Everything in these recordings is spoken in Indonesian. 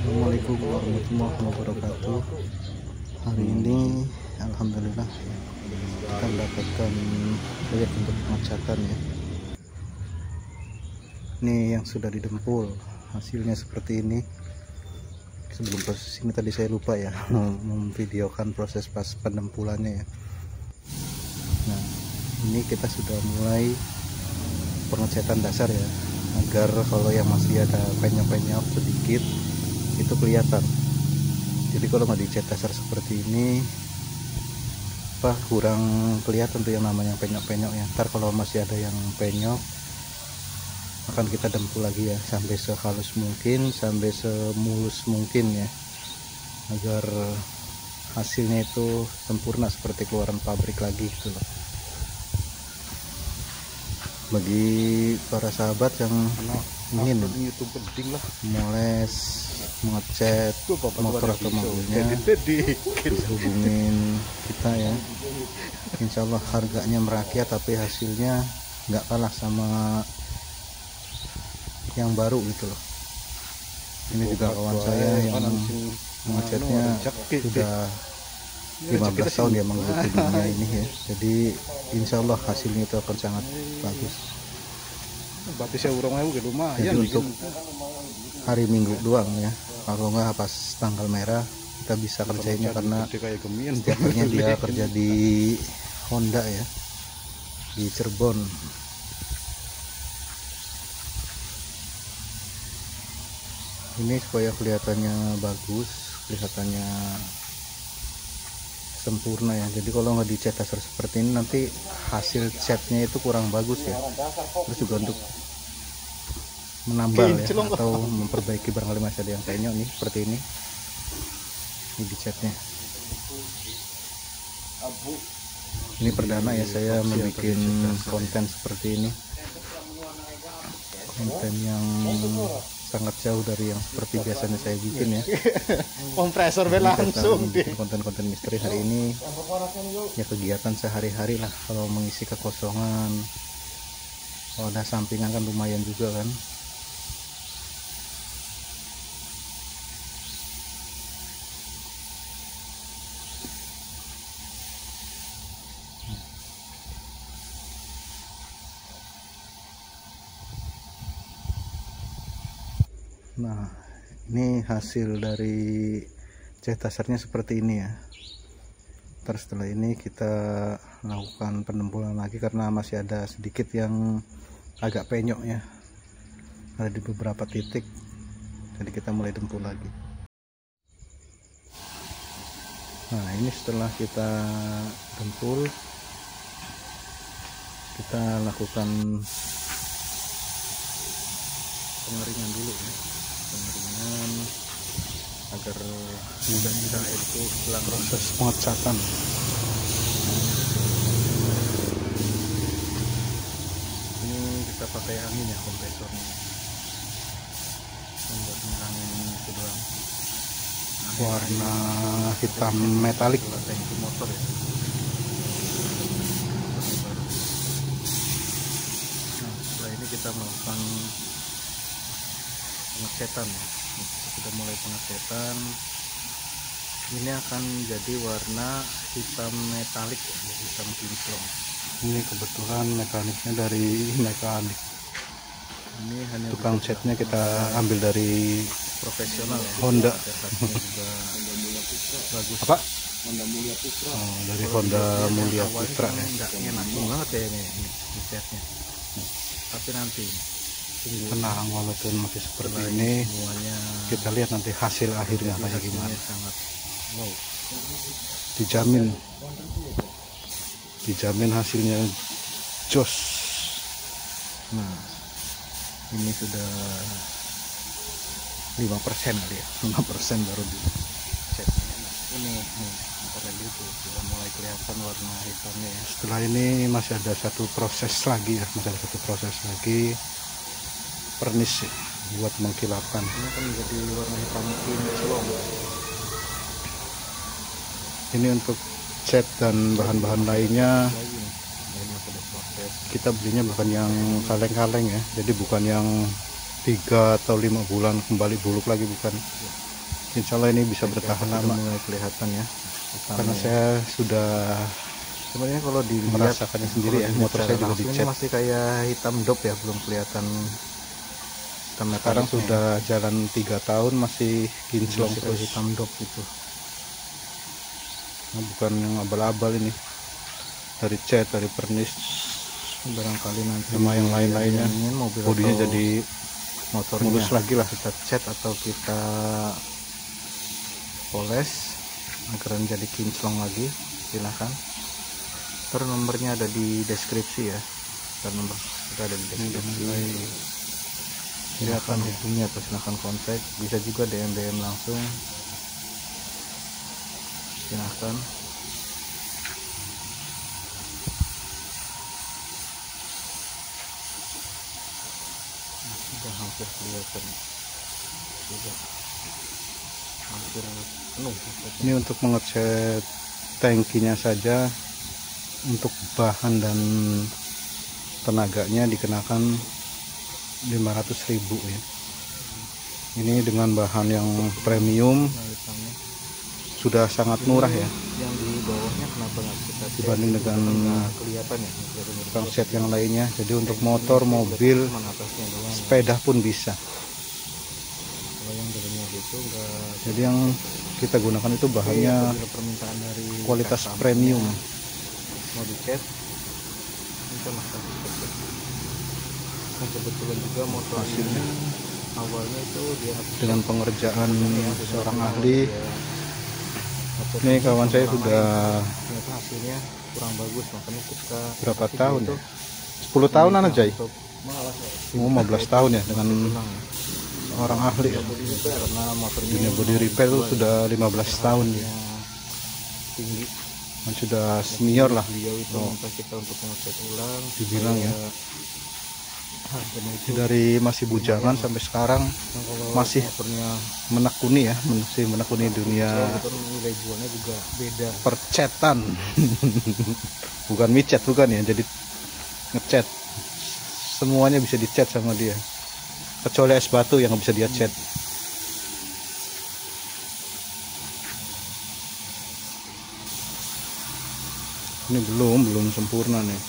Assalamualaikum warahmatullahi wabarakatuh. Hari ini alhamdulillah kita mendapatkan proyek untuk pengecatan ya. Ini yang sudah didempul, hasilnya seperti ini. Sebelum proses ini tadi saya lupa ya memvideokan proses pas pendempulannya ya. Nah, ini kita sudah mulai pengecatan dasar ya, agar kalau yang masih ada penyok-penyok sedikit itu kelihatan. Jadi kalau nggak dicat dasar seperti ini kurang kelihatan tuh yang namanya penyok-penyok ya. Ntar kalau masih ada yang penyok akan kita dempul lagi ya, sampai sehalus mungkin, sampai semulus mungkin ya, agar hasilnya itu sempurna seperti keluaran pabrik lagi gitu loh. Bagi para sahabat yang ingin moles, mengecat motor atau mobilnya, bisa hubungin kita ya. Insya Allah harganya merakyat, tapi hasilnya nggak kalah sama yang baru gitu loh. Ini juga kawan saya yang mengecatnya sudah 15 tahun dia menggeluti dunia ini ya. Jadi insya Allah hasilnya itu akan sangat bagus. Jadi untuk hari Minggu doang ya, kalau nggak pas tanggal merah kita bisa kerjainnya, karena setiap harinya dia kerja di Honda ya, di Cirebon. Ini supaya kelihatannya bagus, kelihatannya sempurna ya. Jadi kalau nggak dicat dasar seperti ini nanti hasil catnya itu kurang bagus ya. Terus juga untuk menambal ya, atau memperbaiki barangkali masih ada yang penyok nih seperti ini dicatnya. Ini perdana ya saya membuat konten seperti ini, konten yang sangat jauh dari yang seperti biasanya saya bikin ya. Kompresor langsung deh. Konten-konten misteri hari ini ya kegiatan sehari-hari lah, kalau mengisi kekosongan. Kalau ada sampingan kan lumayan juga kan. Nah, ini hasil dari cat dasarnya seperti ini ya. Terus setelah ini kita lakukan pendempulan lagi, karena masih ada sedikit yang agak penyok ya, ada di beberapa titik. Jadi kita mulai dempul lagi. Nah, ini setelah kita dempul, kita lakukan pengeringan dulu ya, pengeringan agar mudah kita itu setelah proses pengecatan. Ini kita pakai angin ya, kompresornya membuat angin itu doang. Warna hitam metalik lah, tangki motor ya. Nah, setelah ini kita melakukan pengecetan ya. Sudah mulai pengecetan. Ini akan jadi warna hitam metalik ya, hitam kinclong. Ini kebetulan mekaniknya dari mekanik. Ini hanya tukang catnya kita ambil dari profesional ya, Honda. Juga bagus. Apa? Honda Mulia Putra. Oh, dari Honda Mulia Putra ya. Enggak enak banget ya ini catnya. Tapi nanti tenang, walaupun masih seperti ini semuanya, kita lihat nanti hasil akhirnya kayak gimana. Sangat wow, dijamin hasilnya jos. Nah, ini sudah 5% kali ya, 5% baru di set. Ini bentar lagi itu sudah mulai kelihatan warna hitamnya ya. Setelah ini masih ada satu proses lagi ya, pernis ya, buat mengkilapkan. Ini akan menjadi warna hitam kinclong. Ini untuk cat dan bahan-bahan lainnya kita belinya bukan yang kaleng-kaleng ya, jadi bukan yang 3 atau 5 bulan kembali buluk lagi, bukan. insya Allah ini bisa bertahan lama. Mulai kelihatan ya Karena saya sudah sebenarnya kalau dilihat merasakannya sendiri ya, motor saya juga ini dicat. masih kayak hitam dop ya, belum kelihatan hitam Sekarang metaliknya. sudah jalan 3 tahun masih kinclong Masih terus. hitam dop gitu. Nah, bukan yang abal-abal ini, dari cat, dari pernis, Barangkali nanti sama yang lain-lainnya, ingin mobil bodinya atau jadi motornya mulus lagi lah. kita cat atau kita poles agar menjadi kinclong lagi, silahkan. Terus nomornya ada di deskripsi ya, dan nomor kita ada di deskripsi. Silahkan hubungi atau silahkan kontak, bisa juga DM langsung, silahkan. Sudah hampir kelihatan, sudah hampir penuh. Ini untuk mengecat tangkinya saja, untuk bahan dan tenaganya dikenakan 500.000 ya. Ini dengan bahan yang premium sudah sangat murah ya, Yang di bawahnya kenapa nggak kita cat? dibanding dengan Kelihatan ya, tukang cat yang lainnya. Jadi untuk motor, mobil, cuman atasnya doang. sepeda pun bisa. Kalau yang dalamnya itu enggak. Jadi yang kita gunakan itu bahannya Apabila permintaan dari kualitas customer premium. mau dicat, kita makan dicat. Nah, kebetulan juga motor Hasilnya ini awalnya itu dia dengan pengerjaan seorang ahli. motor Ini kawan saya sudah ternyata hasilnya kurang bagus, makanya kita berapa kasih tahun dia ya? 10 tahunan aja ya? untuk 15 tahun ya dengan tulang. seorang ahli ya. Karena motornya Dunia body repair itu sudah 15 tahun ya. tinggi, Dan sudah senior lah. beliau itu minta kita untuk ngecat ulang, Dibilang ya. harganya itu Dari masih bujangan sampai sekarang kalau masih motornya menekuni ya, masih menekuni dunia itu nilai jualnya juga beda. percetan. Bukan micet, bukan ya, jadi ngecat. Semuanya bisa dicat sama dia, kecuali es batu yang nggak bisa dia cat. Ini belum sempurna nih.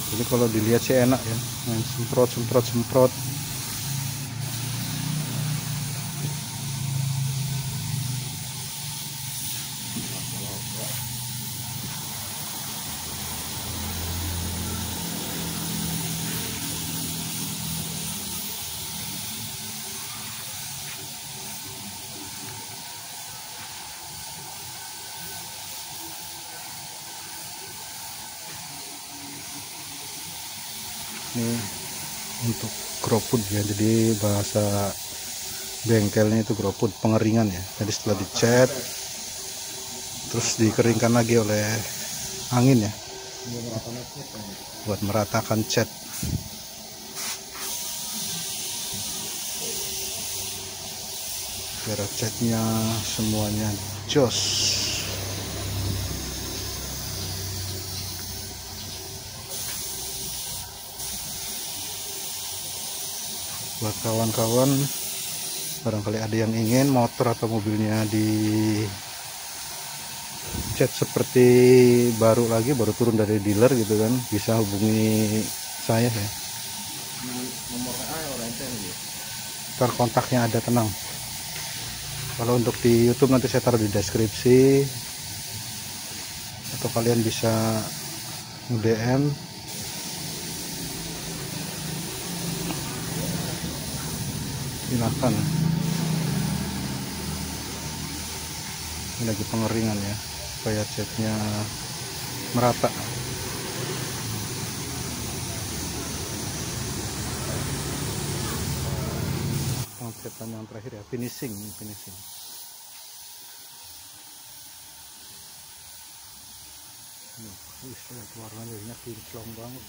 Jadi kalau dilihat sih enak ya, main semprot. Ini untuk gropud ya, jadi bahasa bengkelnya itu gropud, pengeringan ya. Jadi setelah dicat terus dikeringkan lagi oleh angin ya, buat meratakan cat. Biar catnya semuanya jos. Buat kawan-kawan barangkali ada yang ingin motor atau mobilnya di cat seperti baru lagi, baru turun dari dealer gitu kan, bisa hubungi saya ya. Ntar kontaknya ada, tenang. Kalau untuk di YouTube nanti saya taruh di deskripsi, atau kalian bisa DM. Silahkan. Ini lagi pengeringan ya, supaya catnya merata. Pengecetan yang terakhir ya, finishing. Lihat warnanya kinclong banget.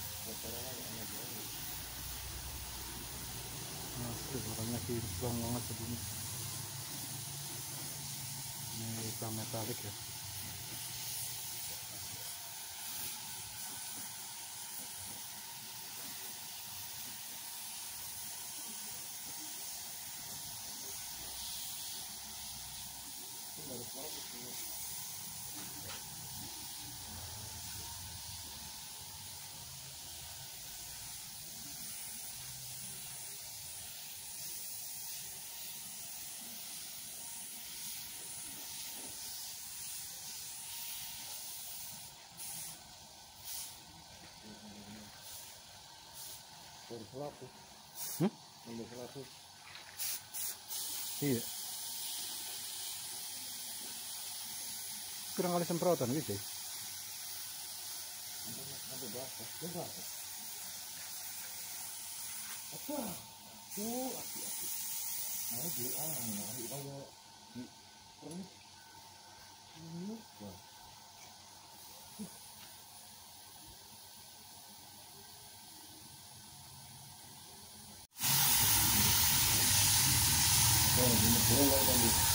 Asli warnanya kinclong banget begini. Ini hitam metalik ya. selaku. Nambah selaku. Iya. Kurang kali semprotan gitu. Ada berapa? Berapa? Apa? Tuh, aki-aki. Nah, dia hari raya di pernik. Ini wah. Oh, ini boleh tadi.